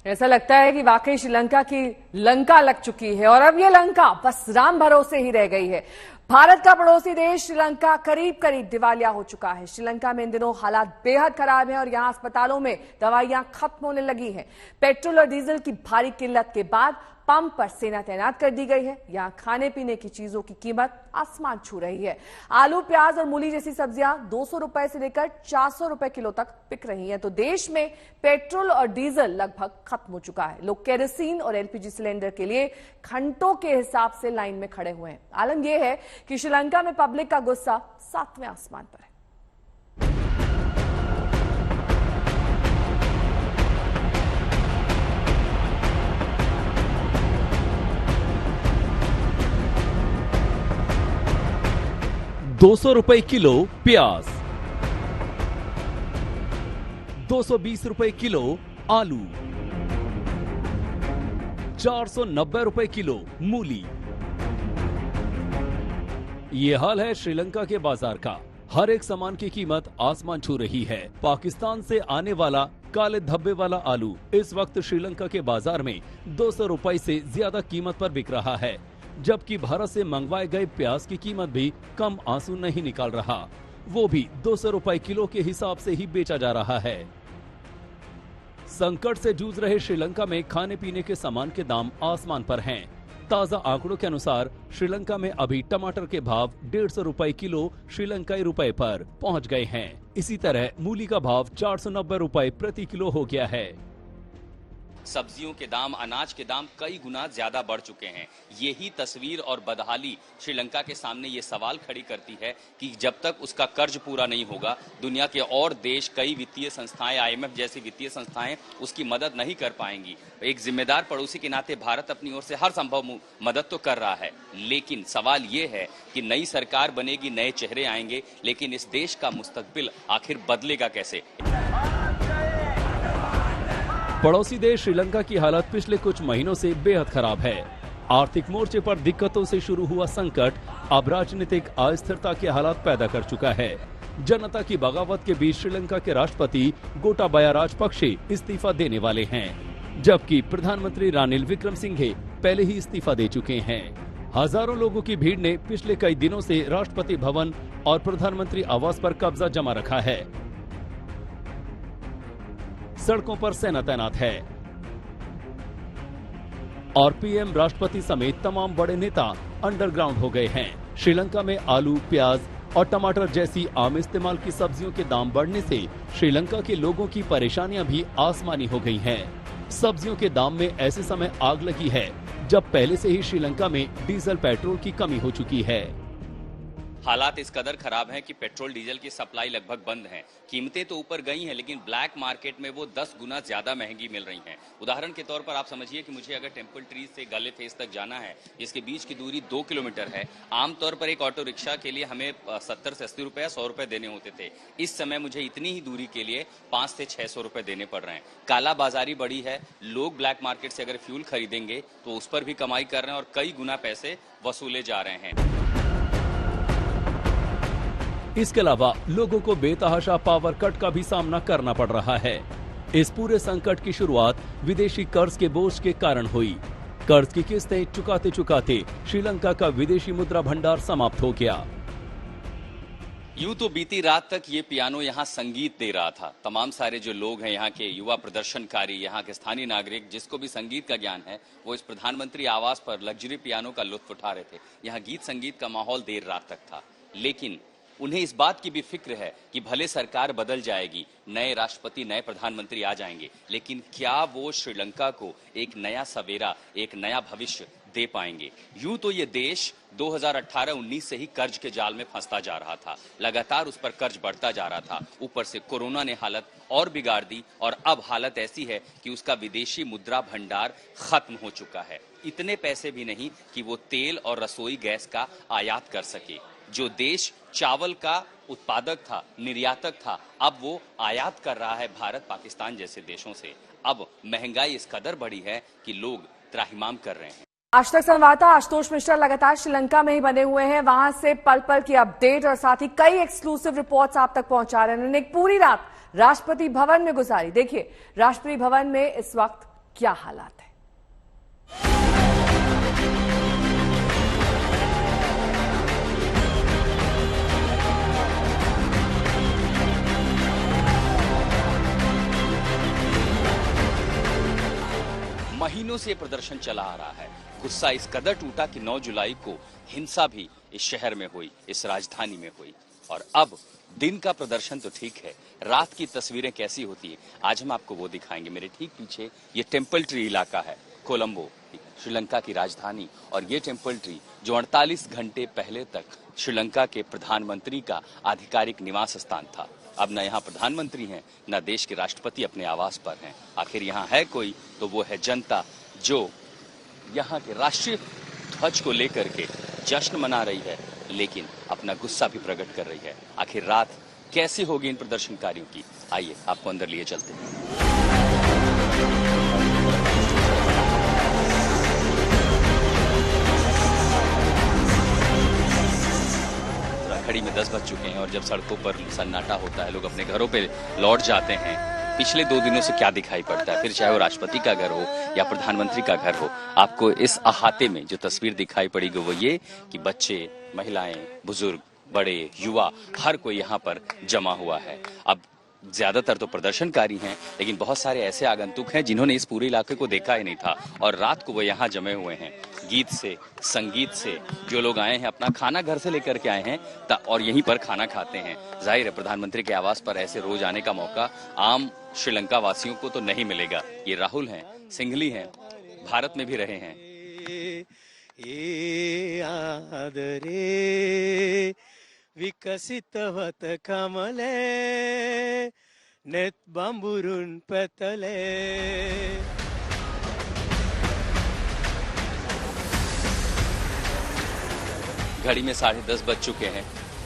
ऐसा लगता है कि वाकई श्रीलंका की लंका लग चुकी है और अब ये लंका बस राम भरोसे ही रह गई है। भारत का पड़ोसी देश श्रीलंका करीब करीब दिवालिया हो चुका है। श्रीलंका में इन दिनों हालात बेहद खराब हैं और यहां अस्पतालों में दवाइयां खत्म होने लगी हैं। पेट्रोल और डीजल की भारी किल्लत के बाद पंप पर सेना तैनात कर दी गई है। यहां खाने पीने की चीजों की कीमत आसमान छू रही है। आलू, प्याज और मूली जैसी सब्जियां 200 रुपए से लेकर 400 रुपए किलो तक बिक रही हैं। तो देश में पेट्रोल और डीजल लगभग खत्म हो चुका है। लोग केरोसिन और एलपीजी सिलेंडर के लिए घंटों के हिसाब से लाइन में खड़े हुए हैं। आलम यह है कि श्रीलंका में पब्लिक का गुस्सा 7वें आसमान पर है। ₹200 किलो प्याज, 220 रुपए किलो आलू, 490 रुपए किलो मूली। ये हाल है श्रीलंका के बाजार का। हर एक सामान की कीमत आसमान छू रही है। पाकिस्तान से आने वाला काले धब्बे वाला आलू इस वक्त श्रीलंका के बाजार में 200 रुपए से ज्यादा कीमत पर बिक रहा है, जबकि भारत से मंगवाए गए प्याज की कीमत भी कम आंसू नहीं निकाल रहा। वो भी 200 रुपए किलो के हिसाब से ही बेचा जा रहा है। संकट से जूझ रहे श्रीलंका में खाने पीने के सामान के दाम आसमान पर हैं। ताजा आंकड़ों के अनुसार श्रीलंका में अभी टमाटर के भाव 150 रुपए किलो श्रीलंकाई रुपए पर पहुंच गए हैं। इसी तरह मूली का भाव 490 रुपए प्रति किलो हो गया है। सब्जियों के दाम, अनाज के दाम कई गुना ज्यादा बढ़ चुके हैं। यही तस्वीर और बदहाली श्रीलंका के सामने ये सवाल खड़ी करती है कि जब तक उसका कर्ज पूरा नहीं होगा, दुनिया के और देश, कई वित्तीय संस्थाएं, आईएमएफ जैसी वित्तीय संस्थाएं उसकी मदद नहीं कर पाएंगी। एक जिम्मेदार पड़ोसी के नाते भारत अपनी ओर से हर संभव मदद तो कर रहा है, लेकिन सवाल ये है कि नई सरकार बनेगी, नए चेहरे आएंगे, लेकिन इस देश का मुस्तकबिल आखिर बदलेगा कैसे? पड़ोसी देश श्रीलंका की हालत पिछले कुछ महीनों से बेहद खराब है। आर्थिक मोर्चे पर दिक्कतों से शुरू हुआ संकट अब राजनीतिक अस्थिरता के हालात पैदा कर चुका है। जनता की बगावत के बीच श्रीलंका के राष्ट्रपति गोटाबाया राजपक्षे इस्तीफा देने वाले हैं, जबकि प्रधानमंत्री रानिल विक्रमसिंघे पहले ही इस्तीफा दे चुके हैं। हजारों लोगों की भीड़ ने पिछले कई दिनों से राष्ट्रपति भवन और प्रधानमंत्री आवास पर कब्जा जमा रखा है। सड़कों पर सेना तैनात है और पीएम, राष्ट्रपति समेत तमाम बड़े नेता अंडरग्राउंड हो गए हैं। श्रीलंका में आलू, प्याज और टमाटर जैसी आम इस्तेमाल की सब्जियों के दाम बढ़ने से श्रीलंका के लोगों की परेशानियां भी आसमानी हो गई हैं। सब्जियों के दाम में ऐसे समय आग लगी है जब पहले से ही श्रीलंका में डीजल, पेट्रोल की कमी हो चुकी है। हालात इस कदर खराब हैं कि पेट्रोल डीजल की सप्लाई लगभग बंद है। कीमतें तो ऊपर गई हैं, लेकिन ब्लैक मार्केट में वो 10 गुना ज्यादा महंगी मिल रही हैं। उदाहरण के तौर पर आप समझिए कि मुझे अगर टेम्पल ट्रीज से गले फेस तक जाना है, जिसके बीच की दूरी 2 किलोमीटर है, आमतौर पर एक ऑटो रिक्शा के लिए हमें 70 से 80 रुपए, 100 रुपए देने होते थे। इस समय मुझे इतनी ही दूरी के लिए 500 से 600 रुपए देने पड़ रहे हैं। काला बाजारी बढ़ी है। लोग ब्लैक मार्केट से अगर फ्यूल खरीदेंगे तो उस पर भी कमाई कर रहे हैं और कई गुना पैसे वसूले जा रहे हैं। इसके अलावा लोगों को बेतहाशा पावर कट का भी सामना करना पड़ रहा है। इस पूरे संकट की शुरुआत विदेशी कर्ज के बोझ के कारण हुई। कर्ज की किस्तें चुकाते चुकाते श्रीलंका का विदेशी मुद्रा भंडार समाप्त हो गया। यूं तो बीती रात तक ये पियानो यहाँ संगीत दे रहा था। तमाम सारे जो लोग हैं, यहाँ के युवा प्रदर्शनकारी, यहाँ के स्थानीय नागरिक, जिसको भी संगीत का ज्ञान है, वो इस प्रधानमंत्री आवास पर लग्जरी पियानो का लुत्फ उठा रहे थे। यहाँ गीत संगीत का माहौल देर रात तक था, लेकिन उन्हें इस बात की भी फिक्र है कि भले सरकार बदल जाएगी, नए राष्ट्रपति, नए प्रधानमंत्री आ जाएंगे, लेकिन क्या वो श्रीलंका को एक नया सवेरा, एक नया भविष्य दे पाएंगे? यूं तो ये देश 2018-19 से ही कर्ज के जाल में फंसता जा रहा था। लगातार उस पर कर्ज बढ़ता जा रहा था। ऊपर से कोरोना ने हालत और बिगाड़ दी और अब हालत ऐसी है कि उसका विदेशी मुद्रा भंडार खत्म हो चुका है। इतने पैसे भी नहीं कि वो तेल और रसोई गैस का आयात कर सके। जो देश चावल का उत्पादक था, निर्यातक था, अब वो आयात कर रहा है भारत, पाकिस्तान जैसे देशों से। अब महंगाई इस कदर बढ़ी है कि लोग त्राहिमाम कर रहे हैं। आज तक संवाददाता आशुतोष मिश्रा लगातार श्रीलंका में ही बने हुए हैं। वहां से पल पल की अपडेट और साथ ही कई एक्सक्लूसिव रिपोर्ट्स आप तक पहुंचा रहे हैं। उन्होंने एक पूरी रात राष्ट्रपति भवन में गुजारी। देखिए राष्ट्रपति भवन में इस वक्त क्या हालात है। महीनों से प्रदर्शन चला आ रहा है। गुस्सा इस कदर टूटा कि 9 जुलाई को हिंसा भी इस शहर में हुई, इस राजधानी में हुई। और अब दिन का प्रदर्शन तो ठीक है, रात की तस्वीरें कैसी होती है आज हम आपको वो दिखाएंगे। मेरे ठीक पीछे ये टेम्पल ट्री इलाका है, कोलंबो, श्रीलंका की राजधानी। और ये टेम्पल ट्री जो 48 घंटे पहले तक श्रीलंका के प्रधानमंत्री का आधिकारिक निवास स्थान था, अब न यहाँ प्रधानमंत्री हैं, न देश के राष्ट्रपति अपने आवास पर हैं। आखिर यहाँ है कोई तो वो है जनता, जो यहाँ के राष्ट्रीय ध्वज को लेकर के जश्न मना रही है, लेकिन अपना गुस्सा भी प्रकट कर रही है। आखिर रात कैसी होगी इन प्रदर्शनकारियों की, आइए आपको अंदर लिए चलते हैं। घड़ी में 10 बज चुके हैं और जब सड़कों पर सन्नाटा होता है, लोग अपने घरों पे लौट जाते हैं। पिछले 2 दिनों से क्या दिखाई पड़ता है, फिर चाहे वो राष्ट्रपति का घर हो या प्रधानमंत्री का घर हो, आपको इस अहाते में जो तस्वीर दिखाई पड़ेगी वो ये कि बच्चे, महिलाएं, बुजुर्ग, बड़े, युवा, हर कोई यहाँ पर जमा हुआ है। अब ज्यादातर तो प्रदर्शनकारी हैं, लेकिन बहुत सारे ऐसे आगंतुक हैं जिन्होंने इस पूरे इलाके को देखा ही नहीं था और रात को वो यहाँ जमे हुए हैं। गीत से, संगीत से जो लोग आए हैं, अपना खाना घर से लेकर के आए हैं और यहीं पर खाना खाते हैं। जाहिर है प्रधानमंत्री के आवास पर ऐसे रोज आने का मौका आम श्रीलंका वासियों को तो नहीं मिलेगा। ये राहुल हैं, सिंघली हैं, भारत में भी रहे हैं। विकसितवत कमले नेत बांबुरुन पतले। घड़ी में 10:30 बज चुके हैं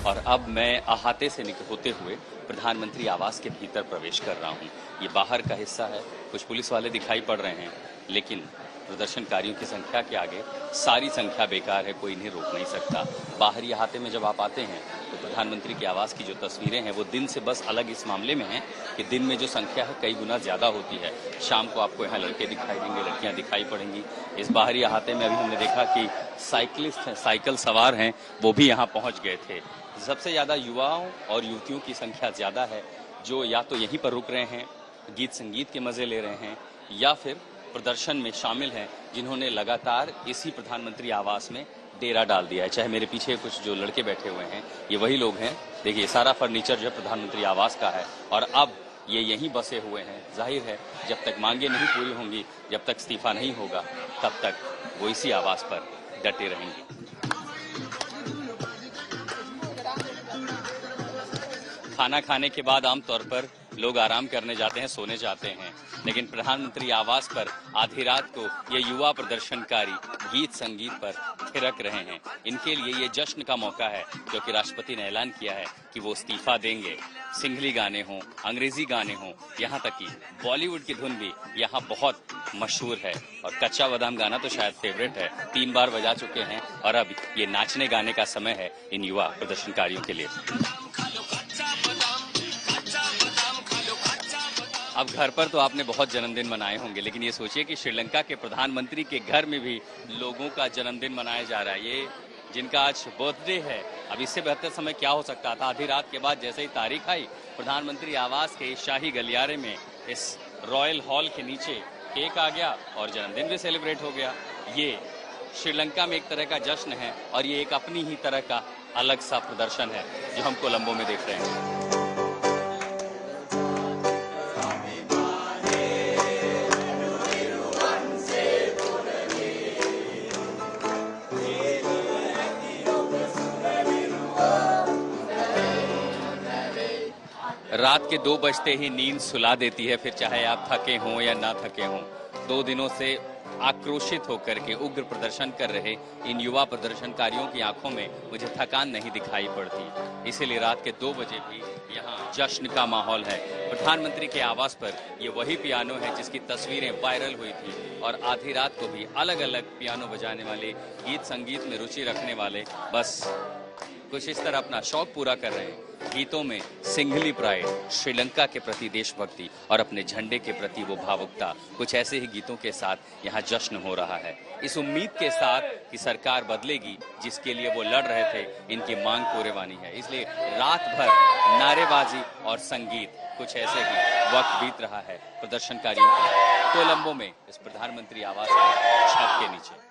और अब मैं अहाते से होते हुए प्रधानमंत्री आवास के भीतर प्रवेश कर रहा हूं। ये बाहर का हिस्सा है, कुछ पुलिस वाले दिखाई पड़ रहे हैं, लेकिन प्रदर्शनकारियों की संख्या के आगे सारी संख्या बेकार है, कोई इन्हें रोक नहीं सकता। बाहरी अहाते में जब आप आते हैं तो प्रधानमंत्री के आवास की जो तस्वीरें हैं वो दिन से बस अलग इस मामले में है कि दिन में जो संख्या है कई गुना ज्यादा होती है। शाम को आपको यहाँ लड़के दिखाई देंगे, लड़कियां दिखाई पड़ेंगी। इस बाहरी अहाते में अभी हमने देखा कि साइकिलिस्ट हैं, साइकिल सवार हैं, वो भी यहाँ पहुंच गए थे। सबसे ज्यादा युवाओं और युवतियों की संख्या ज्यादा है, जो या तो यहीं पर रुक रहे हैं, गीत संगीत के मजे ले रहे हैं, या फिर प्रदर्शन में शामिल हैं, जिन्होंने लगातार इसी प्रधानमंत्री आवास में डेरा डाल दिया है। चाहे मेरे पीछे कुछ जो लड़के बैठे हुए हैं, ये वही लोग हैं। देखिए सारा फर्नीचर जो है प्रधानमंत्री आवास का है और अब ये यहीं बसे हुए हैं। जाहिर है जब तक मांगे नहीं पूरी होंगी, जब तक इस्तीफा नहीं होगा, तब तक वो इसी आवास पर डटे रहेंगे। खाना खाने के बाद आमतौर पर लोग आराम करने जाते हैं, सोने जाते हैं, लेकिन प्रधानमंत्री आवास पर आधी रात को ये युवा प्रदर्शनकारी गीत संगीत पर थिरक रहे हैं। इनके लिए ये जश्न का मौका है, क्योंकि राष्ट्रपति ने ऐलान किया है कि वो इस्तीफा देंगे। सिंघली गाने हों, अंग्रेजी गाने हों, यहाँ तक कि बॉलीवुड की धुन भी यहाँ बहुत मशहूर है और कच्चा बादाम गाना तो शायद फेवरेट है, 3 बार बजा चुके हैं और अब ये नाचने गाने का समय है इन युवा प्रदर्शनकारियों के लिए। अब घर पर तो आपने बहुत जन्मदिन मनाए होंगे, लेकिन ये सोचिए कि श्रीलंका के प्रधानमंत्री के घर में भी लोगों का जन्मदिन मनाया जा रहा है। ये जिनका आज बर्थडे है, अब इससे बेहतर समय क्या हो सकता था। आधी रात के बाद जैसे ही तारीख आई, प्रधानमंत्री आवास के इस शाही गलियारे में, इस रॉयल हॉल के नीचे केक आ गया और जन्मदिन भी सेलिब्रेट हो गया। ये श्रीलंका में एक तरह का जश्न है और ये एक अपनी ही तरह का अलग सा प्रदर्शन है जो हम कोलंबो में देख रहे हैं। रात के 2 बजते ही नींद सुला देती है, फिर चाहे आप थके हों या ना थके हों। 2 दिनों से आक्रोशित होकर के उग्र प्रदर्शन कर रहे इन युवा प्रदर्शनकारियों की आंखों में मुझे थकान नहीं दिखाई पड़ती। इसीलिए रात के 2 बजे भी यहाँ जश्न का माहौल है। प्रधानमंत्री के आवास पर ये वही पियानो है जिसकी तस्वीरें वायरल हुई थी और आधी रात को भी अलग अलग पियानो बजाने वाले, गीत संगीत में रुचि रखने वाले बस कुछ इस तरह अपना शौक पूरा कर रहे हैं। गीतों में सिंघली प्राइड, श्रीलंका के प्रति देशभक्ति और अपने झंडे के प्रति वो भावुकता, कुछ ऐसे ही गीतों के साथ यहाँ जश्न हो रहा है। इस उम्मीद के साथ कि सरकार बदलेगी, जिसके लिए वो लड़ रहे थे, इनकी मांग पूरेवानी है। इसलिए रात भर नारेबाजी और संगीत, कुछ ऐसे ही वक्त बीत रहा है प्रदर्शनकारियों का कोलंबो में इस प्रधानमंत्री आवास के छत के नीचे।